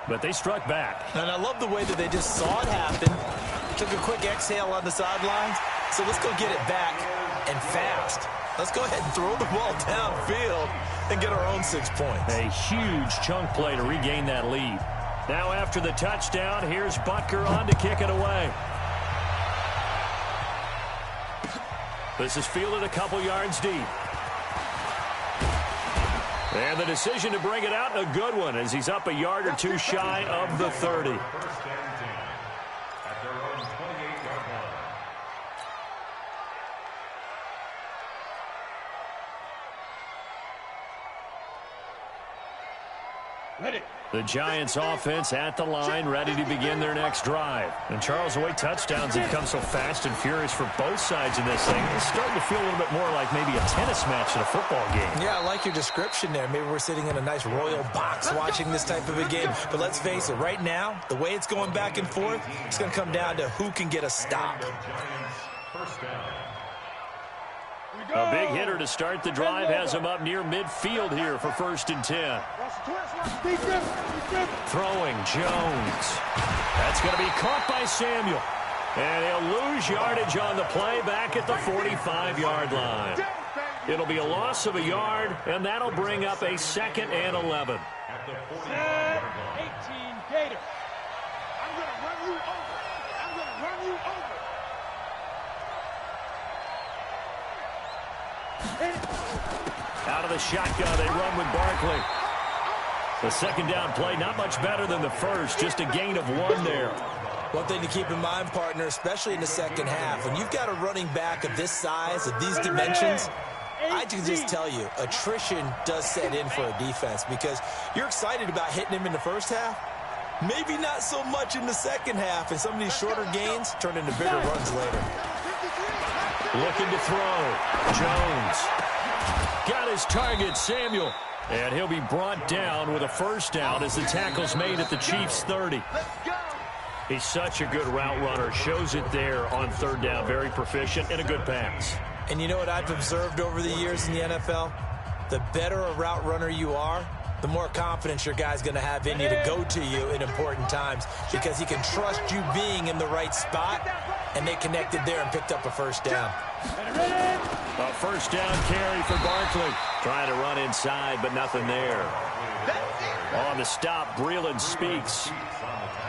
but they struck back. And I love the way that they just saw it happen, took a quick exhale on the sidelines. So let's go get it back and fast. Let's go ahead and throw the ball downfield and get our own 6 points. A huge chunk play to regain that lead. Now after the touchdown, here's Butker on to kick it away. This is fielded a couple yards deep. And the decision to bring it out, a good one, as he's up a yard or two shy of the 30. The Giants offense at the line, ready to begin their next drive. And Charles, the way touchdowns have come so fast and furious for both sides in this thing, it's starting to feel a little bit more like maybe a tennis match in a football game. Yeah, I like your description there. Maybe we're sitting in a nice royal box watching this type of a game. But let's face it, right now, the way it's going back and forth, it's going to come down to who can get a stop. A big hitter to start the drive has him up near midfield here for 1st and 10. Throwing Jones. That's going to be caught by Samuel. And he'll lose yardage on the play back at the 45-yard line. It'll be a loss of a yard, and that'll bring up a 2nd and 11. At the 18 Gators. I'm going to run you over. I'm going to run you over. Out of the shotgun, they run with Barkley. The 2nd down play, not much better than the first, just a gain of 1 there. One thing to keep in mind, partner, especially in the second half, when you've got a running back of this size, of these dimensions, I can just tell you, attrition does set in for a defense because you're excited about hitting him in the first half. Maybe not so much in the second half, and some of these shorter gains turn into bigger runs later. Looking to throw. Jones. Got his target, Samuel. And he'll be brought down with a 1st down as the tackle's made at the Chiefs' 30. He's such a good route runner. Shows it there on 3rd down. Very proficient and a good pass. And you know what I've observed over the years in the NFL? The better a route runner you are, the more confidence your guy's going to have in you to go to you in important times because he can trust you being in the right spot, and they connected there and picked up a 1st down. A 1st down carry for Barkley. Trying to run inside, but nothing there. On the stop, Breeland speaks.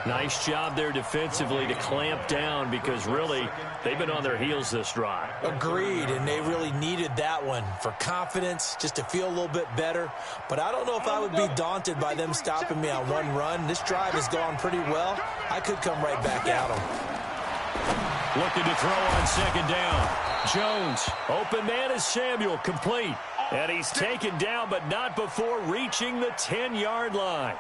Nice job there defensively to clamp down because really they've been on their heels this drive. Agreed, and they really needed that one for confidence, just to feel a little bit better. But I don't know if I would be daunted by them stopping me on 1 run. This drive has gone pretty well. I could come right back at them. Looking to throw on 2nd down. Jones, open man is Samuel, complete. And he's taken down, but not before reaching the 10-yard line.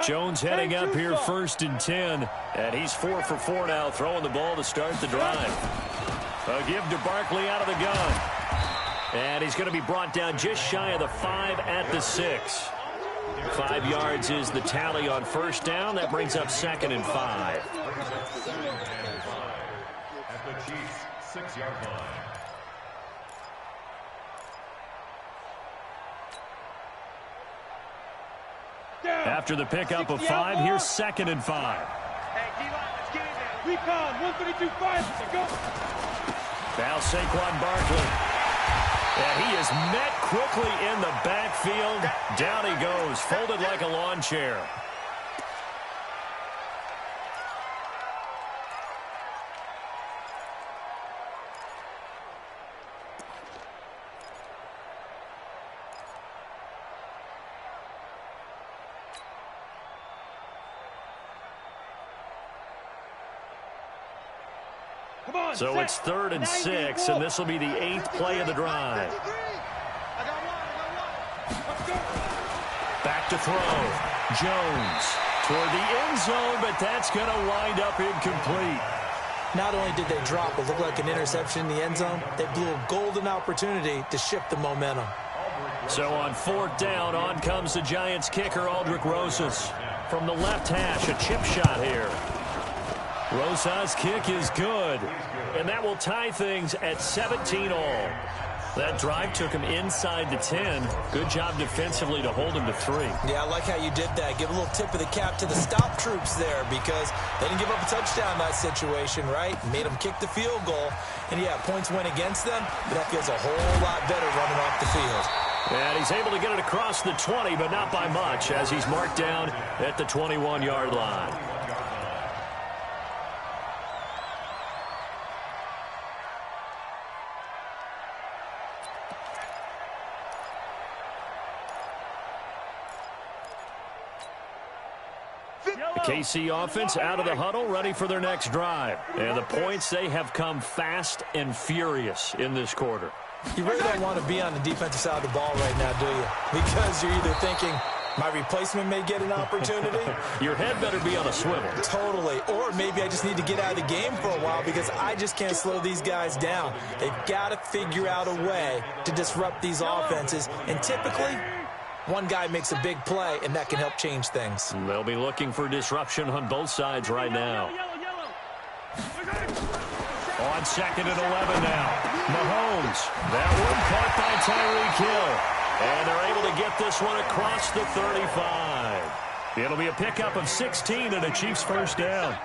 Jones heading up here 1st and 10. And he's 4 for 4 now, throwing the ball to start the drive. A give to Barkley out of the gun. And he's going to be brought down just shy of the 5 at the 6. 5 yards is the tally on 1st down. That brings up 2nd and 5. At the Chiefs' 6-yard line. After the pickup of 5, here's 2nd and 5. Hey, D-line, let's get in there. Recon, 132, 5, let's go. Now Saquon Barkley. And he is met quickly in the backfield. Down he goes, folded like a lawn chair. So it's 3rd and 6, and this will be the 8th play of the drive. Back to throw. Jones toward the end zone, but that's going to wind up incomplete. Not only did they drop what looked like an interception in the end zone, they blew a golden opportunity to shift the momentum. So on 4th down, on comes the Giants kicker, Aldrick Rosas. From the left hash, a chip shot here. Rosas' kick is good, and that will tie things at 17 all. That drive took him inside the 10. Good job defensively to hold him to 3. Yeah, I like how you did that. Give a little tip of the cap to the stop troops there because they didn't give up a touchdown in that situation, right? Made them kick the field goal. And, yeah, points went against them, but that feels a whole lot better running off the field. And he's able to get it across the 20, but not by much as he's marked down at the 21-yard line. The KC offense out of the huddle, ready for their next drive. And the points, they have come fast and furious in this quarter. You really don't want to be on the defensive side of the ball right now, do you? Because you're either thinking, my replacement may get an opportunity. Your head better be on a swivel. Totally. Or maybe I just need to get out of the game for a while because I just can't slow these guys down. They've got to figure out a way to disrupt these offenses. And typically, one guy makes a big play, and that can help change things. They'll be looking for disruption on both sides right now. On 2nd and 11 now. Mahomes. That one caught by Tyreek Hill. And they're able to get this one across the 35. It'll be a pickup of 16 and a Chiefs first down.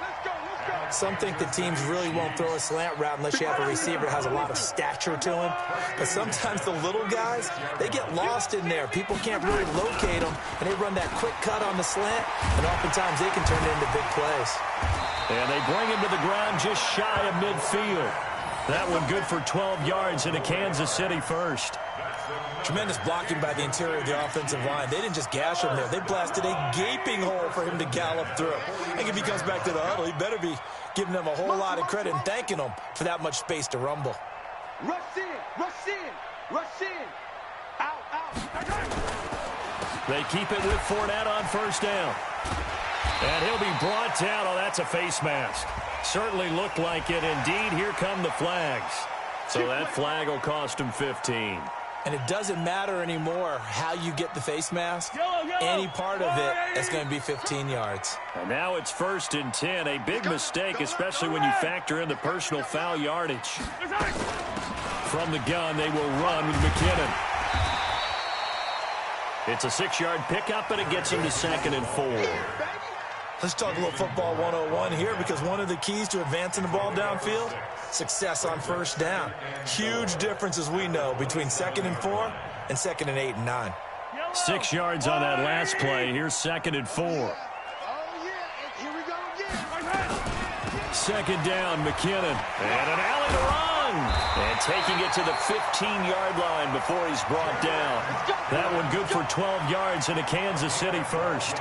Some think the teams really won't throw a slant route unless you have a receiver that has a lot of stature to him. But sometimes the little guys, they get lost in there. People can't really locate them, and they run that quick cut on the slant, and oftentimes they can turn it into big plays. And they bring him to the ground just shy of midfield. That one good for 12 yards into Kansas City first. Tremendous blocking by the interior of the offensive line. They didn't just gash him there. They blasted a gaping hole for him to gallop through. I think if he comes back to the huddle, he better be giving them a whole lot of credit and thanking them for that much space to rumble. Rush in, rush in, rush in. Out, out. They keep it with Fournette on first down. And he'll be brought down. Oh, that's a face mask. Certainly looked like it. Indeed, here come the flags. So that flag will cost him 15. And it doesn't matter anymore how you get the face mask. Any part of it is going to be 15 yards. And now it's 1st and 10. A big mistake, especially when you factor in the personal foul yardage. From the gun, they will run with McKinnon. It's a 6-yard pickup, and it gets him to 2nd and 4. Let's talk a little football 101 here because one of the keys to advancing the ball downfield, success on first down. Huge difference, as we know, between 2nd and 4 and 2nd and 8 and 9. 6 yards on that last play. Here's 2nd and 4. Oh, yeah, and here we go again. 2nd down, McKinnon. And an alley to run. And taking it to the 15-yard line before he's brought down. That one good for 12 yards into Kansas City first.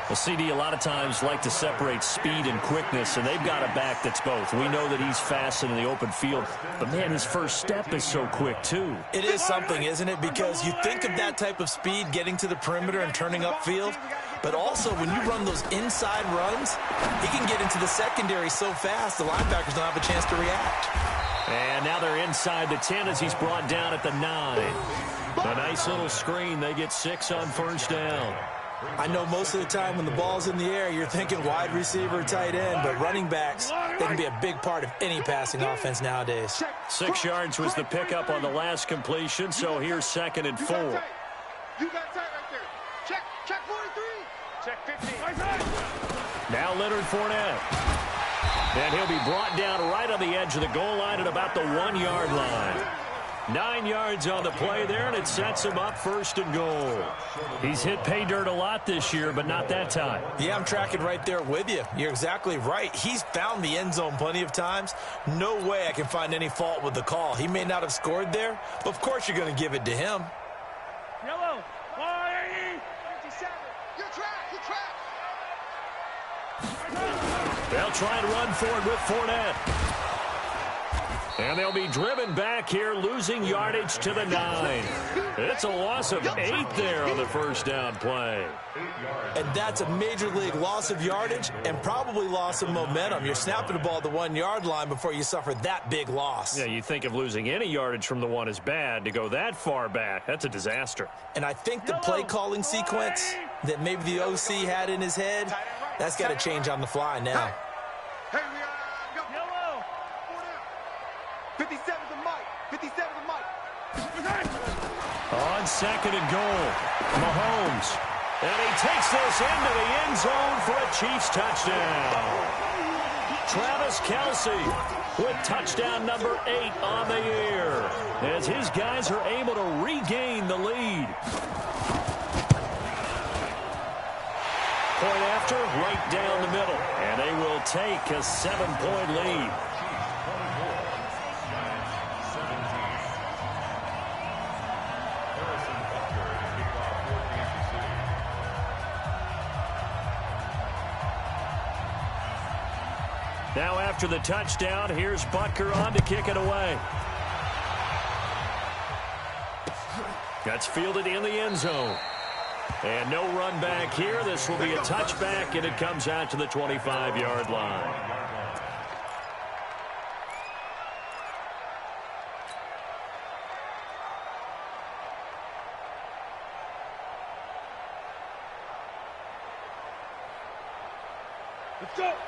Well, CD a lot of times like to separate speed and quickness, and they've got a back that's both. We know that he's fast in the open field, but, man, his first step is so quick, too. It is something, isn't it? Because you think of that type of speed getting to the perimeter and turning upfield, but also when you run those inside runs, he can get into the secondary so fast the linebackers don't have a chance to react. And now they're inside the 10 as he's brought down at the 9. A nice little screen. They get 6 on first down. I know most of the time when the ball's in the air, you're thinking wide receiver, tight end, but running backs, they can be a big part of any passing offense nowadays. 6 yards was the pickup on the last completion, so here's 2nd and 4. You got tight right there. Check 43. Check 15. Now Leonard Fournette. And he'll be brought down right on the edge of the goal line at about the 1-yard line. 9 yards on the play there, and it sets him up 1st and goal. He's hit pay dirt a lot this year, but not that time. Yeah, I'm tracking right there with you. You're exactly right. He's found the end zone plenty of times. No way I can find any fault with the call. He may not have scored there, but of course you're going to give it to him. Yellow. 57. You're trapped. They'll try and run forward with Fournette. And they'll be driven back here, losing yardage to the 9. It's a loss of 8 there on the first down play. And that's a major league loss of yardage and probably loss of momentum. You're snapping the ball at the 1-yard line before you suffer that big loss. Yeah, you think of losing any yardage from the 1 is bad. To go that far back, that's a disaster. And I think the play calling sequence that maybe the OC had in his head, that's got to change on the fly now. Hey, we go. Yellow. 57 to Mike. 57 to Mike. On second and goal, Mahomes. And he takes this into the end zone for a Chiefs touchdown. Travis Kelce with touchdown number 8 on the year, as his guys are able to regain the lead. Point after, right down the middle, and they will take a 7-point lead. Now after the touchdown, here's Butker on to kick it away. That's fielded in the end zone. And no run back here. This will be a touchback, and it comes out to the 25-yard line.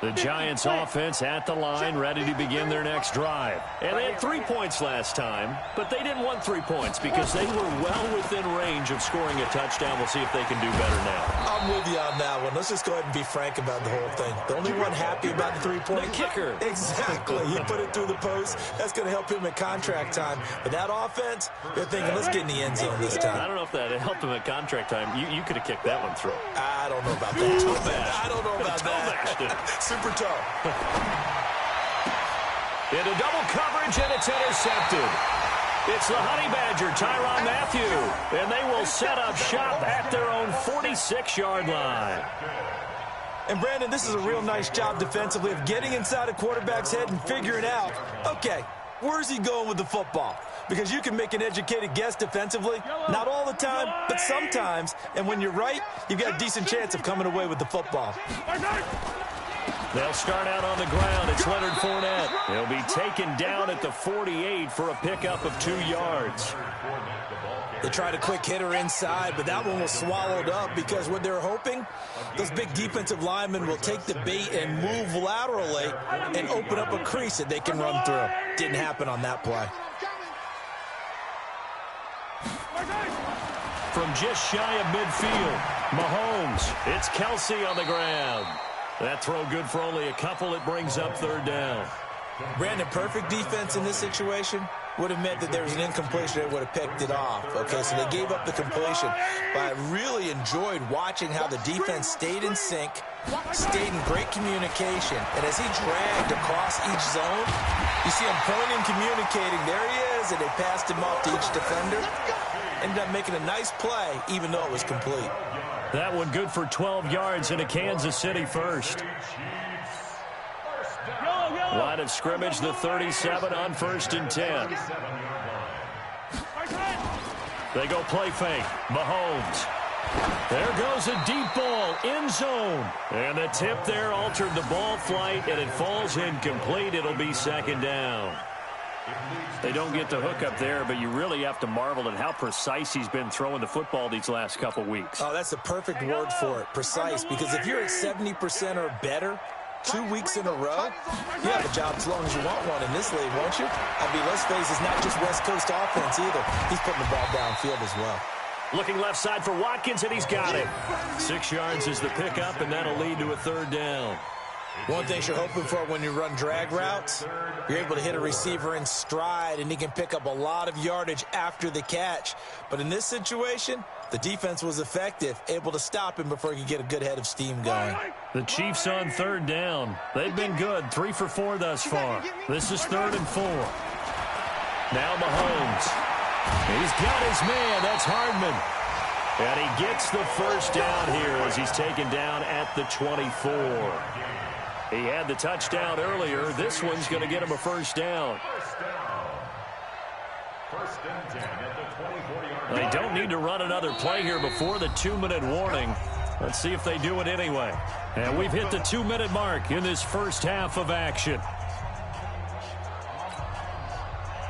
The Giants offense at the line, ready to begin their next drive. And they had 3 points last time, but they didn't want 3 points because they were well within range of scoring a touchdown. We'll see if they can do better now. I'm with you on that one. Let's just go ahead and be frank about the whole thing. The only one happy about the 3-point kicker. Exactly. He put it through the post. That's going to help him at contract time. But that offense, they're thinking, let's get in the end zone this time. I don't know if that helped him at contract time. You could have kicked that one through. I don't know about that. I don't know about that. Super toe. Into double coverage, and it's intercepted. It's the Honey Badger, Tyrann Mathieu, and they will set up shop at their own 46-yard line. And, Brandon, this is a real nice job defensively of getting inside a quarterback's head and figuring out, okay, where's he going with the football? Because you can make an educated guess defensively, not all the time, but sometimes. And when you're right, you've got a decent chance of coming away with the football. They'll start out on the ground. It's Leonard Fournette. He'll be taken down at the 48 for a pickup of 2 yards. They tried a quick hitter inside, but that one was swallowed up because what they're hoping, those big defensive linemen will take the bait and move laterally and open up a crease that they can run through. Didn't happen on that play. From just shy of midfield, Mahomes. It's Kelce on the ground. That throw good for only a couple. It brings up 3rd down. Brandon, perfect defense in this situation would have meant that there was an incompletion that would have picked it off. Okay, so they gave up the completion. But I really enjoyed watching how the defense stayed in sync, stayed in great communication. And as he dragged across each zone, you see him pointing, communicating. There he is, and they passed him off to each defender. Ended up making a nice play, even though it was complete. That one good for 12 yards into Kansas City first. Line of scrimmage, the 37 on 1st and 10. They go play fake. Mahomes. There goes a deep ball, end zone. And the tip there altered the ball flight, and it falls incomplete. It'll be 2nd down. They don't get the hook up there, but you really have to marvel at how precise he's been throwing the football these last couple weeks. Oh, that's the perfect word for it, precise, because if you're at 70% or better 2 weeks in a row, you have a job as long as you want one in this league, won't you? I mean, let's face it, it's not just West Coast offense either. He's putting the ball downfield as well. Looking left side for Watkins, and he's got it. 6 yards is the pickup, and that'll lead to a 3rd down. One thing you're hoping for when you run drag routes, you're able to hit a receiver in stride, and he can pick up a lot of yardage after the catch. But in this situation, the defense was effective, able to stop him before he could get a good head of steam going. The Chiefs on 3rd down. They've been good, 3 for 4 thus far. This is 3rd and 4. Now Mahomes. He's got his man. That's Hardman. And he gets the 1st down here as he's taken down at the 24. He had the touchdown earlier. This one's going to get him a 1st down. They don't need to run another play here before the 2-minute warning. Let's see if they do it anyway. And we've hit the 2-minute mark in this first half of action.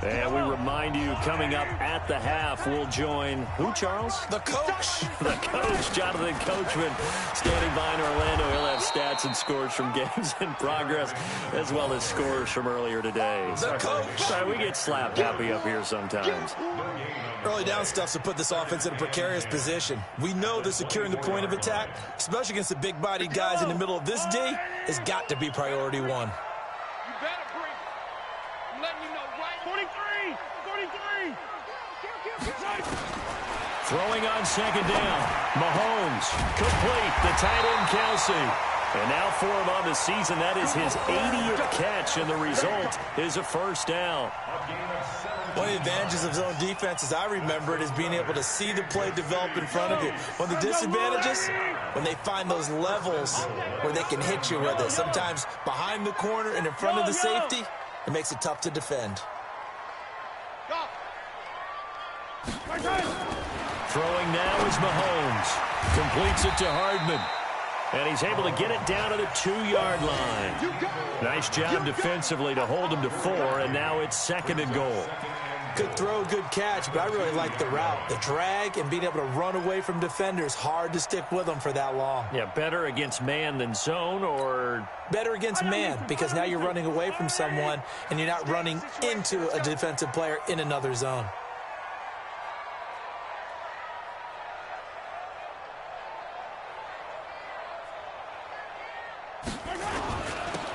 And we remind you, coming up at the half, we'll join who, Charles? The coach. The coach, Jonathan Coachman, standing by in Orlando. He'll have stats and scores from games in progress, as well as scores from earlier today. The coach. Sorry, we get slap happy up here sometimes. Early early down stuff to put this offense in a precarious position. We know that securing the point of attack, especially against the big-bodied guys in the middle of this D, has got to be priority one. You better bring it. I'm letting you know, right? 43! 43! Throwing on second down. Mahomes, complete. The tight end, Kelsey. And now for him on the season, that is his 80th catch, and the result is a first down. One of the advantages of zone defense, as I remember it, is being able to see the play develop in front of you. One of the disadvantages, when they find those levels where they can hit you with it. Sometimes behind the corner and in front of the safety, it makes it tough to defend. Throwing now is Mahomes. Completes it to Hardman. And he's able to get it down to the 2-yard line. Nice job defensively to hold him to 4, and now it's 2nd and goal. Good throw, good catch, but I really like the route. The drag and being able to run away from defenders, hard to stick with them for that long. Yeah, better against man than zone, or? Better against man, because now you're running away from someone, and you're not running into a defensive player in another zone.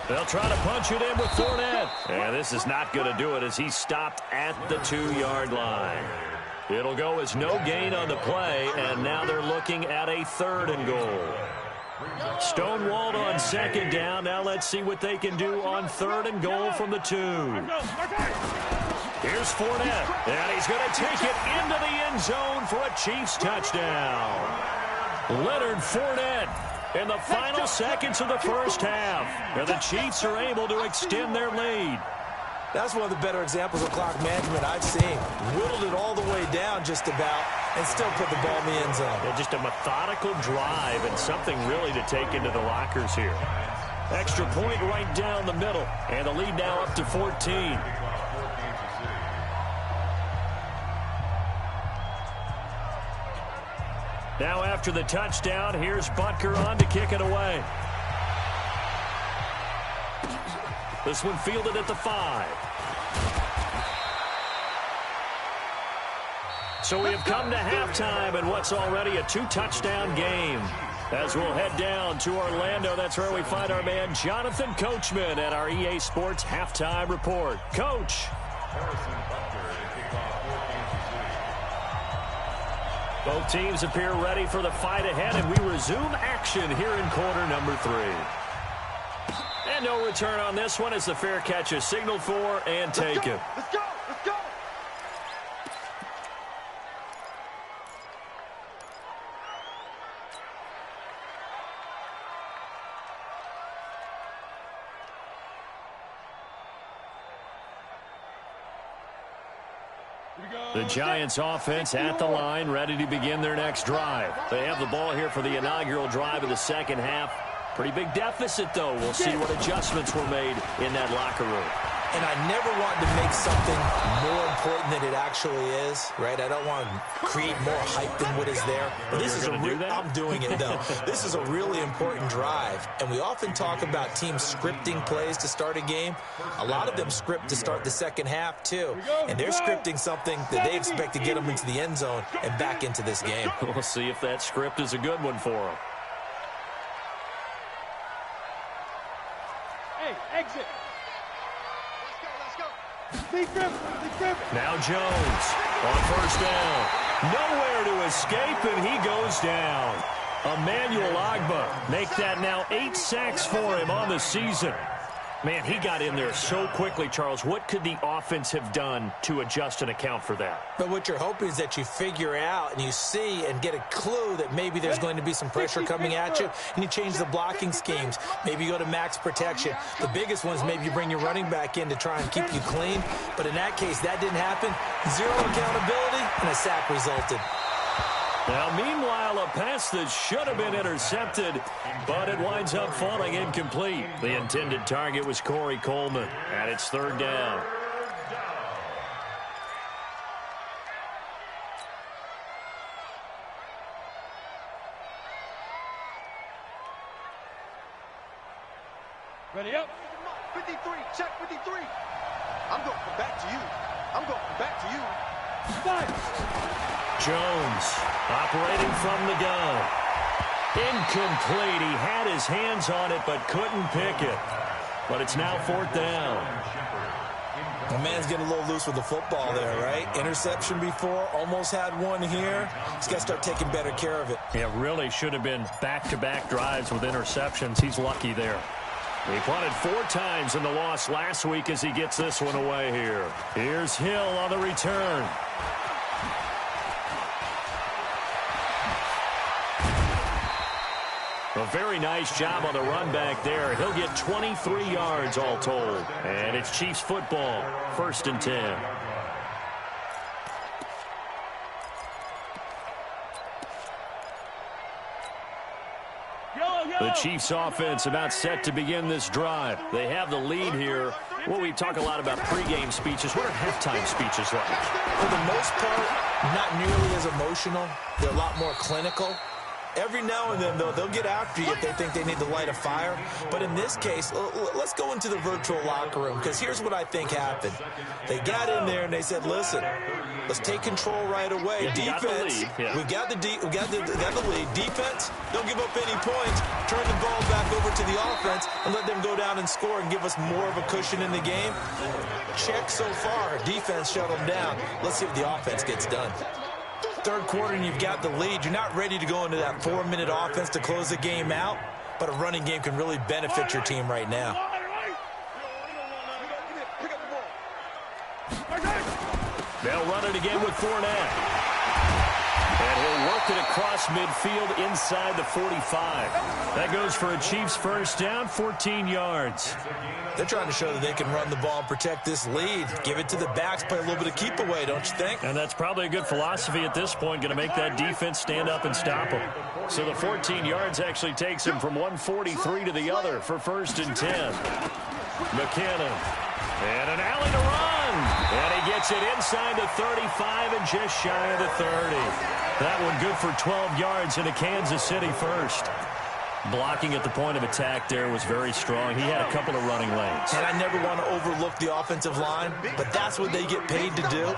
They'll try to punch it in with Fournette. And this is not going to do it as he's stopped at the 2-yard line. It'll go as no gain on the play, and now they're looking at a 3rd and goal. Stonewalled on second down. Now let's see what they can do on 3rd and goal from the 2. Here's Fournette, and he's going to take it into the end zone for a Chiefs touchdown. Leonard Fournette. In the final seconds of the first half, and the Chiefs are able to extend their lead. That's one of the better examples of clock management I've seen. Whittled it all the way down just about and still put the ball in the end zone. Yeah, just a methodical drive and something really to take into the lockers here. Extra point right down the middle, and the lead now up to 14. Now after the touchdown, here's Butker on to kick it away. This one fielded at the 5. So we have come to halftime in what's already a 2-touchdown game. As we'll head down to Orlando, that's where we find our man Jonathan Coachman at our EA Sports Halftime Report. Coach. Both teams appear ready for the fight ahead, and we resume action here in quarter number 3. And no return on this one as the fair catch is signaled for and taken. Let's go! Let's go! The Giants offense at the line, ready to begin their next drive. They have the ball here for the inaugural drive of the second half. Pretty big deficit, though. We'll see what adjustments were made in that locker room. And I never want to make something more important than it actually is, right? I don't want to create more hype than what is there. But this is a I'm doing it, though. This is a really important drive. And we often talk about teams scripting plays to start a game. A lot of them script to start the second half, too. And they're scripting something that they expect to get them into the end zone and back into this game. We'll see if that script is a good one for them. Hey, exit! Now Jones on first down. Nowhere to escape, and he goes down. Emmanuel Ogbah make that now 8 sacks for him on the season. Man, he got in there so quickly, Charles. What could the offense have done to adjust and account for that? But what you're hoping is that you figure out and you see and get a clue that maybe there's going to be some pressure coming at you, and you change the blocking schemes. Maybe you go to max protection. The biggest one is maybe you bring your running back in to try and keep you clean. But in that case, that didn't happen. 0 accountability, and a sack resulted. Now, meanwhile, a pass that should have been intercepted, but it winds up falling incomplete. The intended target was Corey Coleman, and it's 3rd down. Ready up? 53, check 53. I'm going back to you. I'm going back to you. 5. Jones operating from the gun. Incomplete. He had his hands on it but couldn't pick it. But it's now 4th down. The man's getting a little loose with the football there, right? Interception before, almost had one here. He's got to start taking better care of it. It really should have been back-to-back drives with interceptions. He's lucky there. He punted 4 times in the loss last week as he gets this one away here. Here's Hill on the return. A very nice job on the run back there. He'll get 23 yards all told. And it's Chiefs football, 1st and 10. The Chiefs offense about set to begin this drive. They have the lead here. Well, we talk a lot about pregame speeches. What are halftime speeches like? For the most part, not nearly as emotional. They're a lot more clinical. Every now and then, though, they'll get after you if they think they need to light a fire. But in this case, let's go into the virtual locker room, because here's what I think happened. They got in there and they said, listen, let's take control right away. Defense, we got the lead. Defense, don't give up any points. Turn the ball back over to the offense and let them go down and score and give us more of a cushion in the game. Check so far. Defense shut them down. Let's see if the offense gets done. 3rd quarter and you've got the lead. You're not ready to go into that 4-minute offense to close the game out, but a running game can really benefit your team right now. They'll run it again with Fournette. And he'll work it across midfield inside the 45. That goes for a Chiefs 1st down, 14 yards. They're trying to show that they can run the ball and protect this lead. Give it to the backs, play a little bit of keep away, don't you think? And that's probably a good philosophy at this point, going to make that defense stand up and stop them. So the 14 yards actually takes him from 143 to the other for 1st and 10. McKinnon. And an alley to run. And he gets it inside the 35 and just shy of the 30. That one good for 12 yards in a Kansas City 1st. Blocking at the point of attack there was very strong. He had a couple of running lanes. And I never want to overlook the offensive line, but that's what they get paid to do.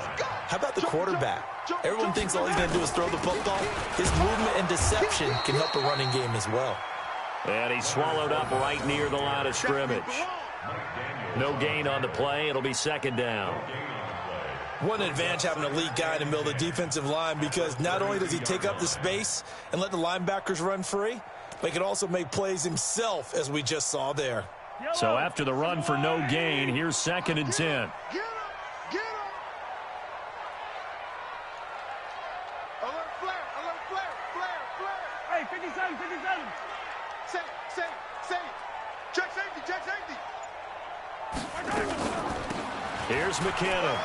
How about the quarterback? Everyone thinks all he's going to do is throw the football. His movement and deception can help a running game as well. And he's swallowed up right near the line of scrimmage. No gain on the play. It'll be 2nd down. One advantage having an elite guy in the middle of the defensive line, because not only does he take up the space and let the linebackers run free, but he can also make plays himself, as we just saw there. So after the run for no gain, here's 2nd and 10. Get him! Alert flare! Hey, 57! Say it! Check safety! Here's McKinnon.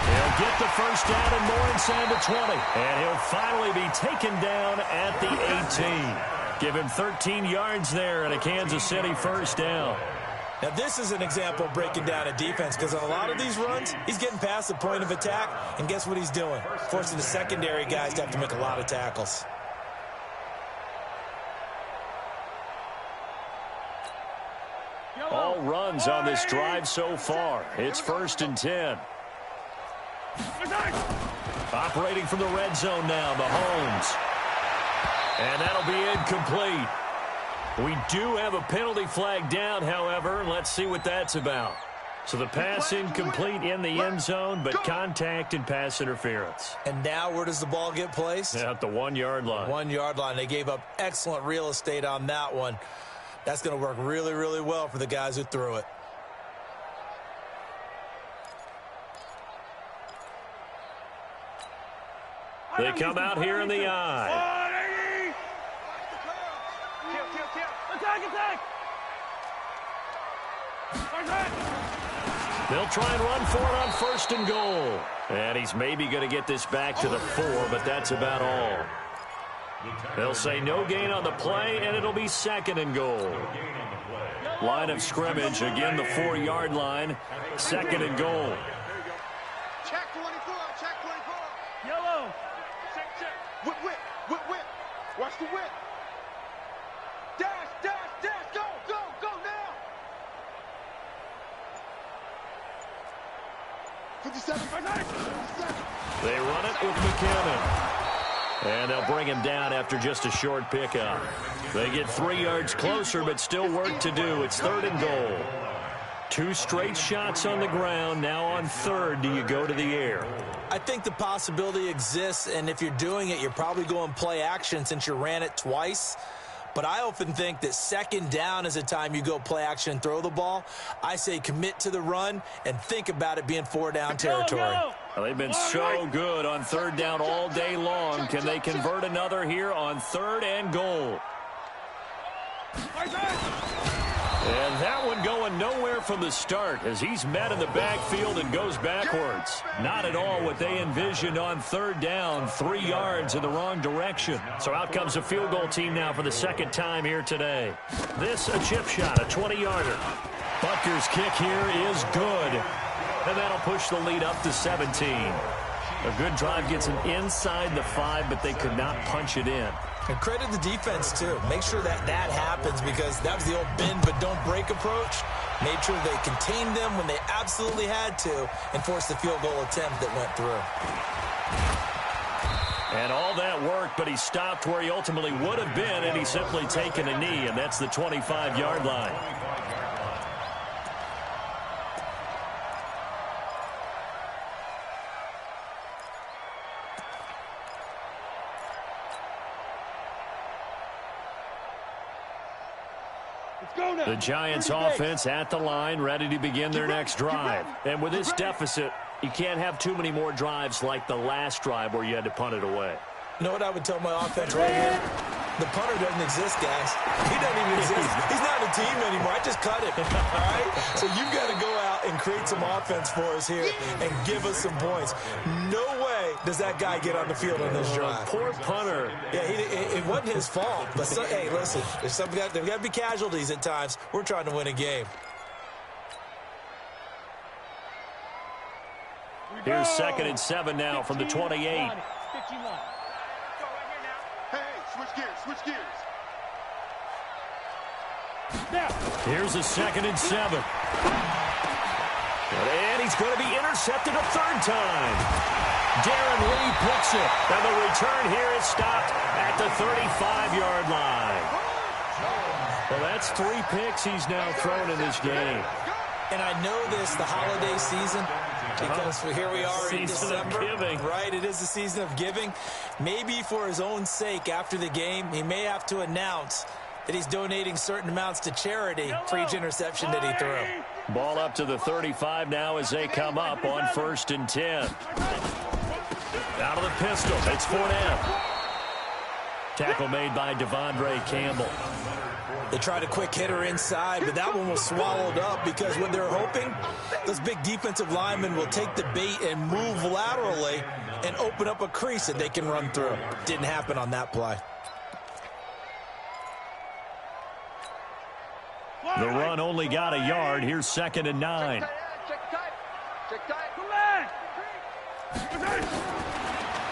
He'll get the 1st down and more inside the 20. And he'll finally be taken down at the 18. Give him 13 yards there and a Kansas City 1st down. Now, this is an example of breaking down a defense, because on a lot of these runs, he's getting past the point of attack, and guess what he's doing? Forcing the secondary guys to have to make a lot of tackles. All runs on this drive so far. It's 1st and 10. Operating from the red zone now, Mahomes. And that'll be incomplete. We do have a penalty flag down, however. Let's see what that's about. So the pass incomplete in the end zone, but contact and pass interference. And now where does the ball get placed? At the 1-yard line. 1-yard line. They gave up excellent real estate on that one. That's going to work really, really well for the guys who threw it. They come out here in the eye. Attack! They'll try and run for it on 1st and goal. And he's maybe going to get this back to the 4, but that's about all. They'll say no gain on the play, and it'll be 2nd and goal. Line of scrimmage, again the 4-yard line, 2nd and goal. Check 24. Yellow. Check. Whip. Watch the whip. Dash. Go now. 57. They run it with McKinnon. And they'll bring him down after just a short pickup. They get 3 yards closer, but still work to do. It's 3rd and goal. 2 straight shots on the ground. Now on 3rd, do you go to the air? I think the possibility exists, and if you're doing it, you're probably going play action since you ran it twice. But I often think that 2nd down is a time you go play action and throw the ball. I say commit to the run and think about it being 4-down territory. Well, they've been so good on 3rd down all day long. Can they convert another here on 3rd and goal? And that one going nowhere from the start as he's met in the backfield and goes backwards. Not at all what they envisioned on 3rd down, 3 yards in the wrong direction. So out comes a field goal team now for the 2nd time here today. This a chip shot, a 20-yarder. Butker's kick here is good. And that'll push the lead up to 17. A good drive gets them inside the 5, but they could not punch it in. And credit the defense, too. Make sure that happens because that was the old bend but don't break approach. Made sure they contained them when they absolutely had to and forced the field goal attempt that went through. And all that worked, but he stopped where he ultimately would have been, and he's simply taken a knee, and that's the 25-yard line. The Giants offense at the line, ready to begin their next drive. And with this deficit, you can't have too many more drives like the last drive where you had to punt it away. You know what I would tell my offense right here? The punter doesn't exist, guys. He doesn't even exist. He's not a team anymore. I just cut him. All right? So you've got to go out and create some offense for us here and give us some points. No way does that guy get on the field on this drive. Poor punter. Yeah, it wasn't his fault. But, hey, listen, there's got to be casualties at times. We're trying to win a game. Here's 2nd and 7 now from the 28. Switch gears. Here's a 2nd and 7. And he's going to be intercepted a 3rd time. Darren Lee picks it. And the return here is stopped at the 35-yard line. Well, that's 3 picks he's now thrown in this game. And I know this, the holiday season, because here we are in December, right? It is the season of giving. Maybe for his own sake, after the game, he may have to announce that he's donating certain amounts to charity for each interception that he threw. Ball up to the 35 now as they come up on 1st and 10. Out of the pistol, it's Fournette. Tackle made by Devondre Campbell. They tried a quick hitter inside, but that one was swallowed up because what they're hoping, those big defensive linemen will take the bait and move laterally and open up a crease that they can run through. Didn't happen on that play. The run only got a yard. Here's 2nd and 9.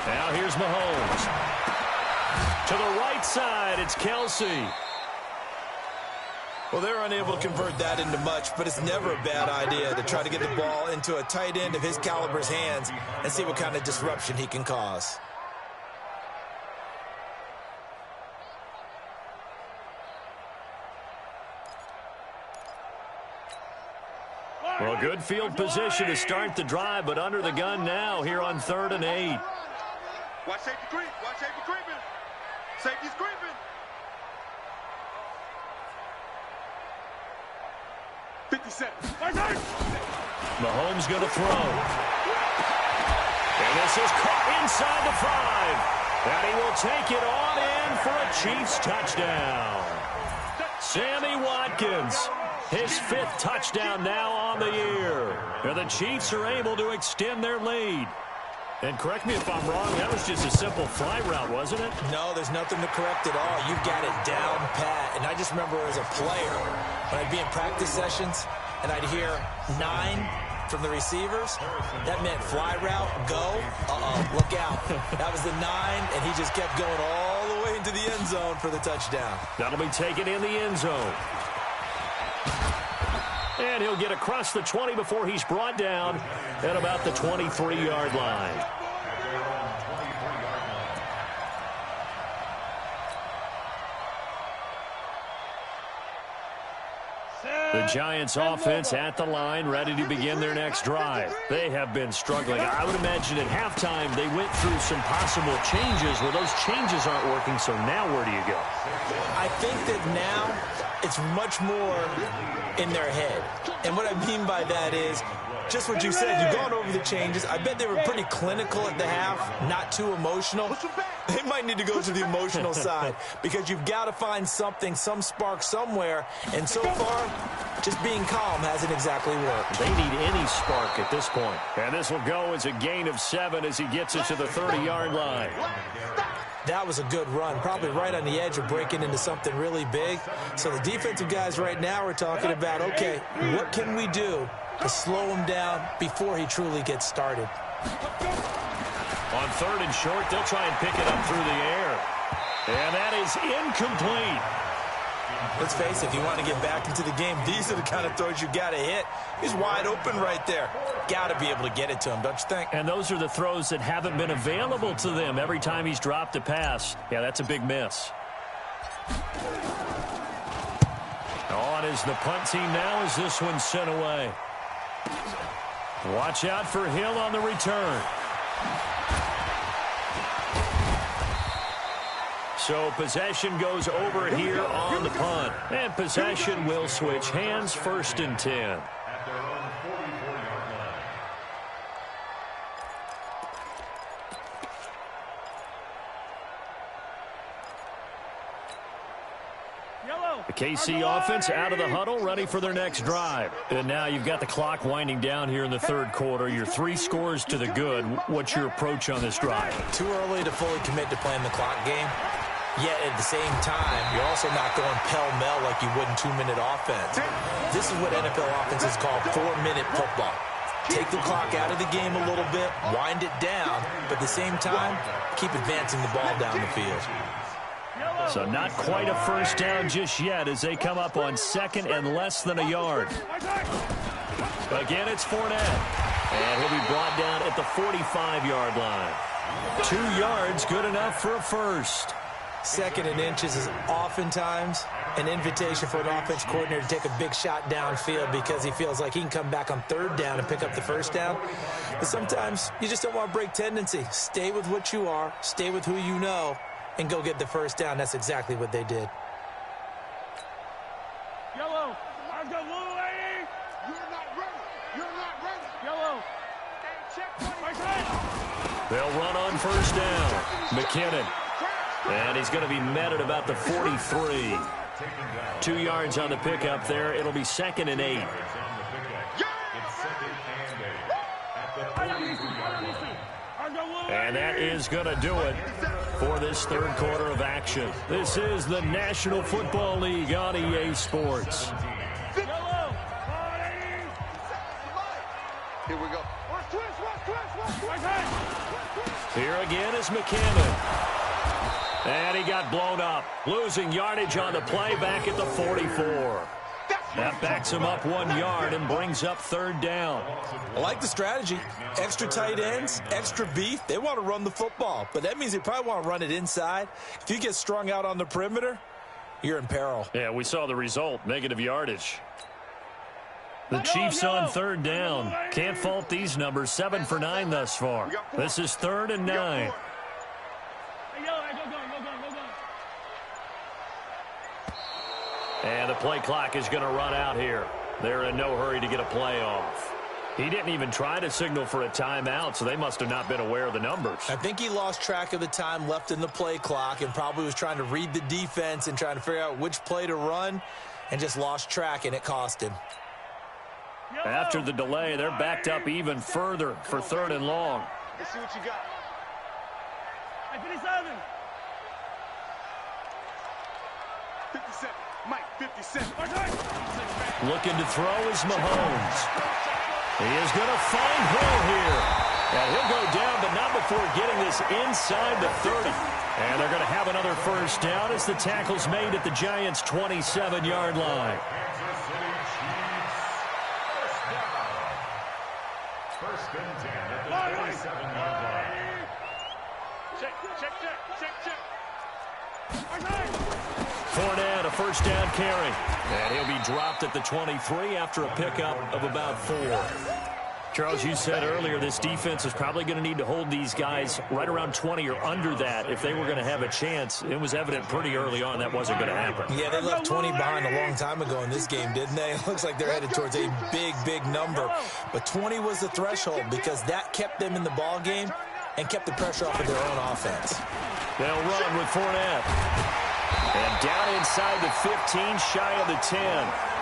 Now here's Mahomes. To the right side, it's Kelsey. Well, they're unable to convert that into much, but it's never a bad idea to try to get the ball into a tight end of his caliber's hands and see what kind of disruption he can cause. Well, good field position to start the drive, but under the gun now here on 3rd and 8. Watch safety creep. Watch safety creeping. Safety's creeping. Mahomes going to throw. And this is caught inside the 5. And he will take it on in for a Chiefs touchdown. Sammy Watkins, his 5th touchdown now on the year. And the Chiefs are able to extend their lead. And correct me if I'm wrong, that was just a simple fly route, wasn't it? No, there's nothing to correct at all. You've got it down pat. And I just remember as a player, when I'd be in practice sessions, and I'd hear 9 from the receivers, that meant fly route, go, look out. That was the 9, and he just kept going all the way into the end zone for the touchdown. That'll be taken in the end zone. And he'll get across the 20 before he's brought down at about the 23-yard line. The Giants offense at the line, ready to begin their next drive. They have been struggling. I would imagine at halftime they went through some possible changes. Well, those changes aren't working, so now where do you go? I think that now it's much more in their head. And what I mean by that is just what you said. You've gone over the changes. I bet they were pretty clinical at the half, not too emotional. They might need to go to the emotional side because you've got to find something, some spark somewhere. And so far, just being calm hasn't exactly worked. They need any spark at this point. And this will go as a gain of 7 as he gets it to the 30-yard line. That was a good run, probably right on the edge of breaking into something really big. So the defensive guys right now are talking about, okay, what can we do to slow him down before he truly gets started? On 3rd and short, they'll try and pick it up through the air. And that is incomplete. Let's face it, if you want to get back into the game, these are the kind of throws you got to hit. He's wide open right there. Got to be able to get it to him, don't you think? And those are the throws that haven't been available to them every time he's dropped a pass. Yeah, that's a big miss. On is the punt team now as this one's sent away. Watch out for Hill on the return. So possession goes over here on the punt. And possession will switch hands, 1st and 10. The KC offense out of the huddle, ready for their next drive. And now you've got the clock winding down here in the 3rd quarter. You're 3 scores to the good. What's your approach on this drive? Too early to fully commit to playing the clock game. Yet at the same time, you're also not going pell-mell like you would in 2-minute offense. This is what NFL offenses call 4-minute football. Take the clock out of the game a little bit, wind it down, but at the same time, keep advancing the ball down the field. So not quite a first down just yet as they come up on 2nd and less than a yard. Again, it's Fournette. And he'll be brought down at the 45-yard line. 2 yards, good enough for a first. 2nd and inches is oftentimes an invitation for an offense coordinator to take a big shot downfield because he feels like he can come back on 3rd down and pick up the first down. But sometimes you just don't want to break tendency. Stay with what you are, stay with who you know, and go get the first down. That's exactly what they did. Yellow. Let's go, blue lady. You're not ready. You're not ready. Yellow. They'll run on 1st down. McKinnon. And he's going to be met at about the 43. 2 yards on the pickup there. It'll be 2nd and 8. And that is going to do it for this 3rd quarter of action. This is the National Football League on EA Sports. Here we go. Here again is McKinnon. And he got blown up, losing yardage on the play back at the 44. That backs him up 1 yard and brings up 3rd down. I like the strategy. Extra tight ends, extra beef. They want to run the football, but that means they probably want to run it inside. If you get strung out on the perimeter, you're in peril. Yeah, we saw the result, negative yardage. The Chiefs on 3rd down. Can't fault these numbers, 7 for 9 thus far. This is 3rd and 9. And the play clock is going to run out here. They're in no hurry to get a play off. He didn't even try to signal for a timeout, so they must have not been aware of the numbers. I think he lost track of the time left in the play clock and probably was trying to read the defense and trying to figure out which play to run and just lost track, and it cost him. After the delay, they're backed up even further for 3rd and long. Let's see what you got. 57. 57. Mike, 57. Looking to throw is Mahomes. He is going to find Hill here. And he'll go down, but not before getting this inside the 30. And they're going to have another first down as the tackle's made at the Giants' 27-yard line. First and 10 at the 27-yard line. Check. Fournette, a first down carry. And he'll be dropped at the 23 after a pickup of about 4. Charles, you said earlier this defense is probably going to need to hold these guys right around 20 or under that if they were going to have a chance. It was evident pretty early on that wasn't going to happen. Yeah, they left 20 behind a long time ago in this game, didn't they? It looks like they're headed towards a big, big number. But 20 was the threshold because that kept them in the ball game and kept the pressure off of their own offense. They'll run with Fournette. And down inside the 15, shy of the 10.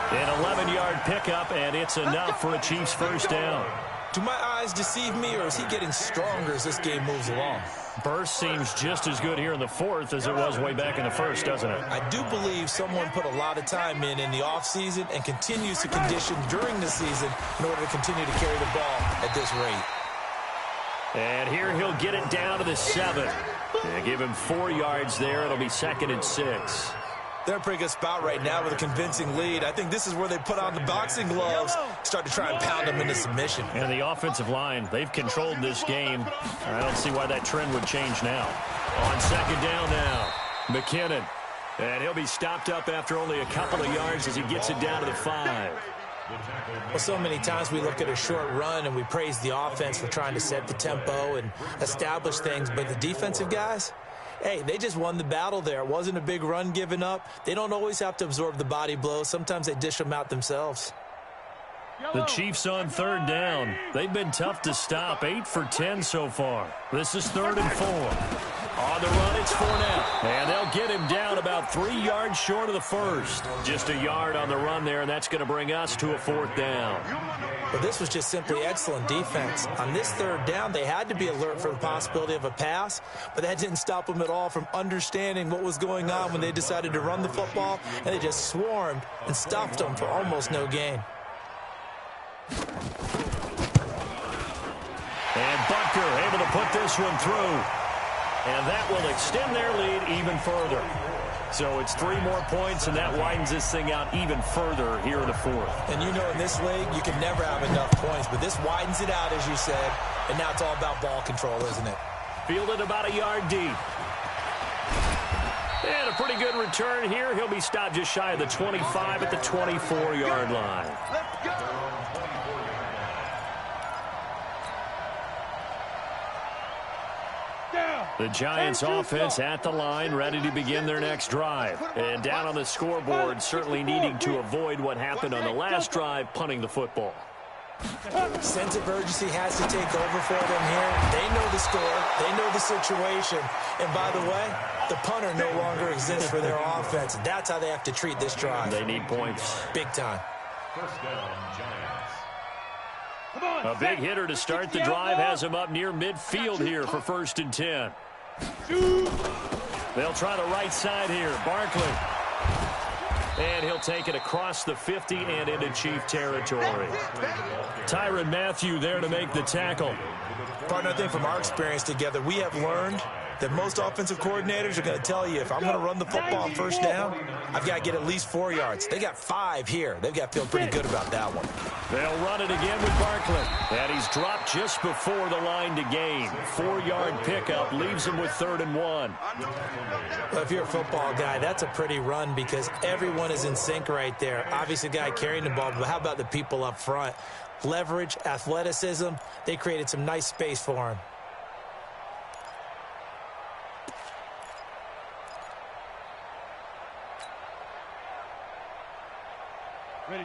An 11-yard pickup, and it's enough for a Chiefs first down. Do my eyes deceive me, or is he getting stronger as this game moves along? Burst seems just as good here in the fourth as it was way back in the first, doesn't it? I do believe someone put a lot of time in the offseason and continues to condition during the season in order to continue to carry the ball at this rate. And here he'll get it down to the 7. They give him 4 yards there. It'll be 2nd and 6. They're in a pretty good spot right now with a convincing lead. I think this is where they put on the boxing gloves, start to try and pound them into submission. And the offensive line, they've controlled this game. I don't see why that trend would change now. On 2nd down now, McKinnon. And he'll be stopped up after only a couple of yards as he gets it down to the 5. Well, so many times we look at a short run and we praise the offense for trying to set the tempo and establish things, but the defensive guys, hey, they just won the battle there. It wasn't a big run given up. They don't always have to absorb the body blows. Sometimes they dish them out themselves. The Chiefs on 3rd down. They've been tough to stop. 8 for 10 so far. This is 3rd and 4. On the run, it's Fournette. And they'll get him down about 3 yards short of the first. Just a yard on the run there, and that's going to bring us to a 4th down. But this was just simply excellent defense. On this 3rd down, they had to be alert for the possibility of a pass, but that didn't stop them at all from understanding what was going on when they decided to run the football, and they just swarmed and stuffed them for almost no gain. And Butker able to put this one through. And that will extend their lead even further. So it's 3 more points, and that widens this thing out even further here in the 4th. And you know in this league, you can never have enough points, but this widens it out, as you said, and now it's all about ball control, isn't it? Fielded about a yard deep. And a pretty good return here. He'll be stopped just shy of the 25 at the 24-yard line. Let's go. The Giants offense at the line, ready to begin their next drive. And down on the scoreboard, certainly needing to avoid what happened on the last drive, punting the football. Sense of urgency has to take over for them here. They know the score. They know the situation. And by the way, the punter no longer exists for their offense. That's how they have to treat this drive. They need points. Big time. First down, Giants. A big hitter to start the drive has him up near midfield here for 1st and 10. They'll try the right side here. Barkley. And he'll take it across the 50 and into Chief territory. Tyrann Mathieu there to make the tackle. Partner, I think from our experience together, we have learned that most offensive coordinators are going to tell you, if I'm going to run the football on 1st down, I've got to get at least 4 yards. They got 5 here. They've got to feel pretty good about that one. They'll run it again with Barkley. And he's dropped just before the line to gain. 4-yard pickup leaves him with 3rd and 1. Well, if you're a football guy, that's a pretty run because everyone is in sync right there. Obviously, the guy carrying the ball, but how about the people up front? Leverage, athleticism, they created some nice space for him.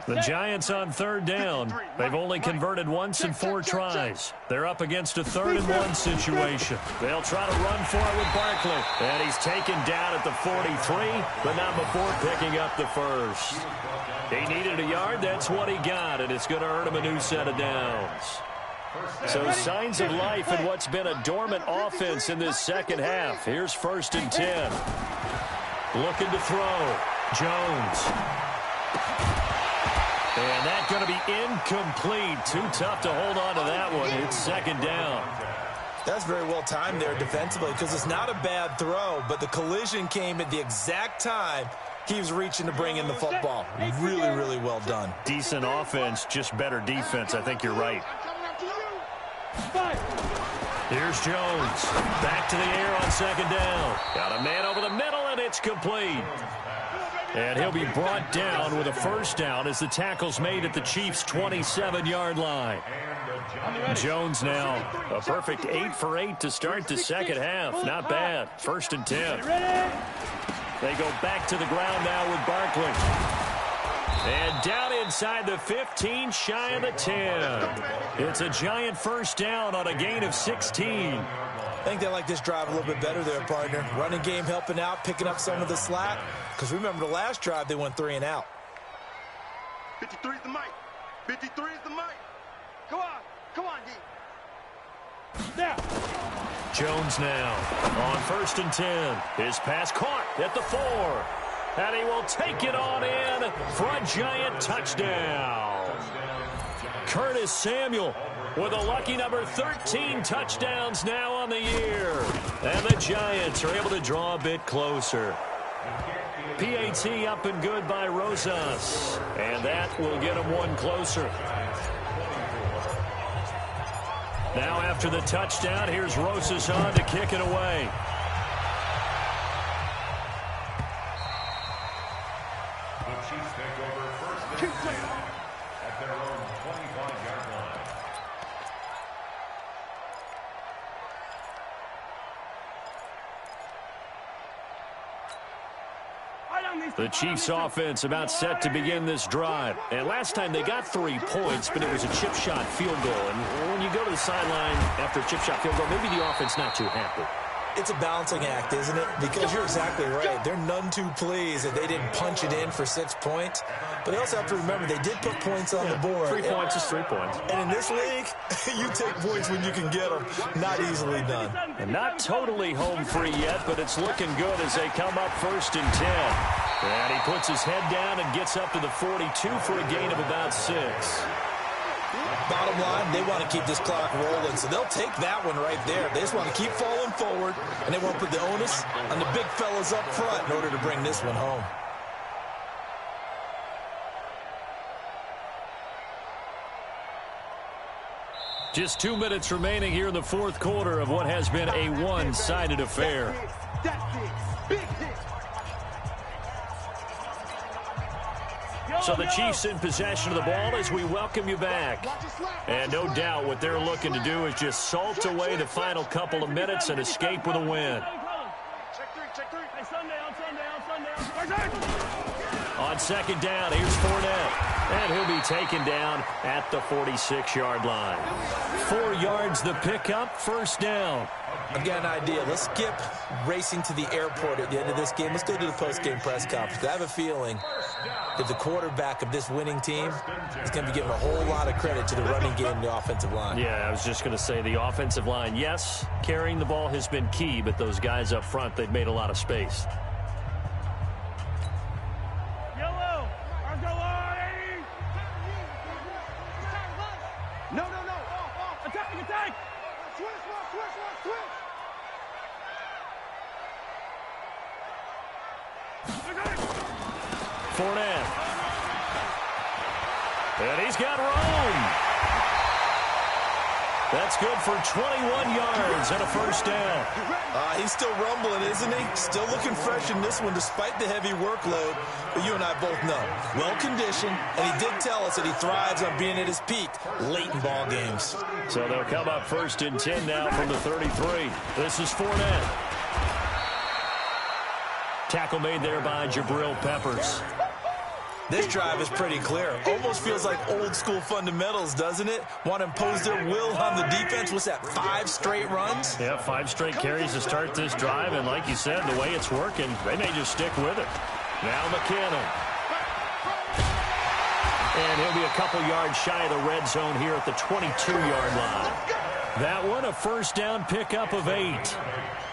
The Giants on 3rd down. They've only converted once in 4 tries. They're up against a 3rd and 1 situation. They'll try to run for it with Barkley. And he's taken down at the 43, but not before picking up the first. He needed a yard. That's what he got, and it's going to earn him a new set of downs. So signs of life in what's been a dormant offense in this second half. Here's 1st and 10. Looking to throw. Jones. And that's going to be incomplete. Too tough to hold on to that one. It's 2nd down. That's very well timed there defensively because it's not a bad throw, but the collision came at the exact time he was reaching to bring in the football. Really, really well done. Decent offense, just better defense. I think you're right. Here's Jones. Back to the air on 2nd down. Got a man over the middle, and it's complete. And he'll be brought down with a first down as the tackle's made at the Chiefs' 27-yard line. Jones now a perfect 8 for 8 to start the second half. Not bad. 1st and 10. They go back to the ground now with Barkley. And down inside the 15, shy of the 10. It's a giant first down on a gain of 16. I think they like this drive a little bit better there, partner. Running game helping out, picking up some of the slack. Because remember, the last drive, they went 3 and out. 53 is the mic. 53 is the mic. Come on. Come on, D. Now. Jones now on 1st and 10. His pass caught at the 4. And he will take it on in for a giant touchdown. Curtis Samuel with a lucky number 13 touchdowns now on the year. And the Giants are able to draw a bit closer. PAT up and good by Rosas. And that will get them one closer. Now after the touchdown, here's Rosas on to kick it away. The Chiefs take over 1st and 10 at their own 25-yard line. The Chiefs offense about set to begin this drive. And last time they got 3 points, but it was a chip shot field goal. And when you go to the sideline after a chip shot field goal, maybe the offense not too happy. It's a balancing act, isn't it? Because you're exactly right. They're none too pleased that they didn't punch it in for 6 points. But they also have to remember they did put points on the board. 3 points is 3 points. And in this league, you take points when you can get them. Not easily done. And not totally home free yet, but it's looking good as they come up 1st and 10. And he puts his head down and gets up to the 42 for a gain of about 6. Bottom line, they want to keep this clock rolling, so they'll take that one right there. They just want to keep falling forward, and they won't put the onus on the big fellas up front in order to bring this one home. Just 2 minutes remaining here in the 4th quarter of what has been a one-sided affair. So the Chiefs in possession of the ball as we welcome you back. And no doubt what they're looking to do is just salt away the final couple of minutes and escape with a win. On 2nd down, here's Fournette. And he'll be taken down at the 46-yard line. 4 yards the pickup, 1st down. I've got an idea. Let's skip racing to the airport at the end of this game. Let's go to the post-game press conference. I have a feeling that the quarterback of this winning team is going to be giving a whole lot of credit to the running game and the offensive line. Yeah, I was just going to say the offensive line, yes, carrying the ball has been key, but those guys up front, they've made a lot of space. Fournette. And he's got room. That's good for 21 yards and a 1st down. He's still rumbling, isn't he? Still looking fresh in this one despite the heavy workload. But you and I both know, well-conditioned, and he did tell us that he thrives on being at his peak late in ball games. So they'll come up 1st and 10 now from the 33. This is Fournette. Tackle made there by Jabril Peppers. This drive is pretty clear. Almost feels like old-school fundamentals, doesn't it? Want to impose their will on the defense. What's that, 5 straight runs? Yeah, 5 straight carries to start this drive. And like you said, the way it's working, they may just stick with it. Now McKinnon. And he'll be a couple yards shy of the red zone here at the 22-yard line. That one, a 1st down pickup of 8.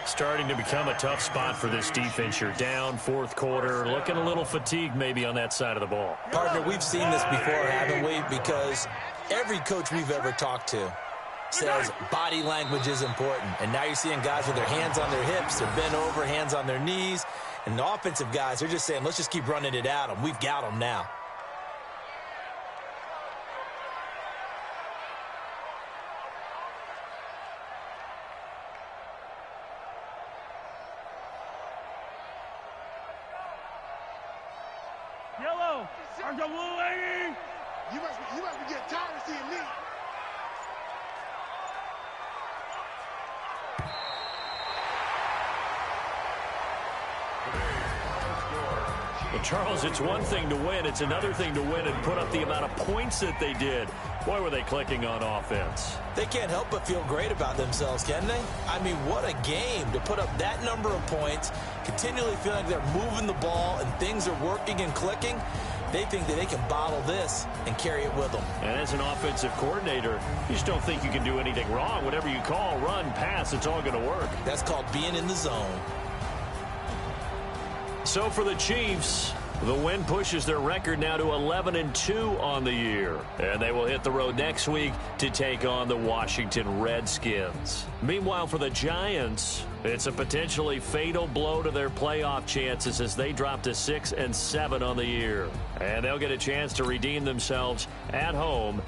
Starting to become a tough spot for this defense. You're down 4th quarter, looking a little fatigued maybe on that side of the ball. Partner, we've seen this before, haven't we? Because every coach we've ever talked to says body language is important. And now you're seeing guys with their hands on their hips, they're bent over, hands on their knees. And the offensive guys, they're just saying, let's just keep running it at them. We've got them now. Yellow. Our blue lady. You must be getting tired of seeing me. Well, Charles, it's one thing to win. It's another thing to win and put up the amount of points that they did. Boy, were they clicking on offense. They can't help but feel great about themselves, can they? I mean, what a game to put up that number of points, continually feeling like they're moving the ball and things are working and clicking. They think that they can bottle this and carry it with them. And as an offensive coordinator, you just don't think you can do anything wrong. Whatever you call, run, pass, it's all going to work. That's called being in the zone. So for the Chiefs, the win pushes their record now to 11-2 on the year. And they will hit the road next week to take on the Washington Redskins. Meanwhile, for the Giants, it's a potentially fatal blow to their playoff chances as they drop to 6-7 on the year. And they'll get a chance to redeem themselves at home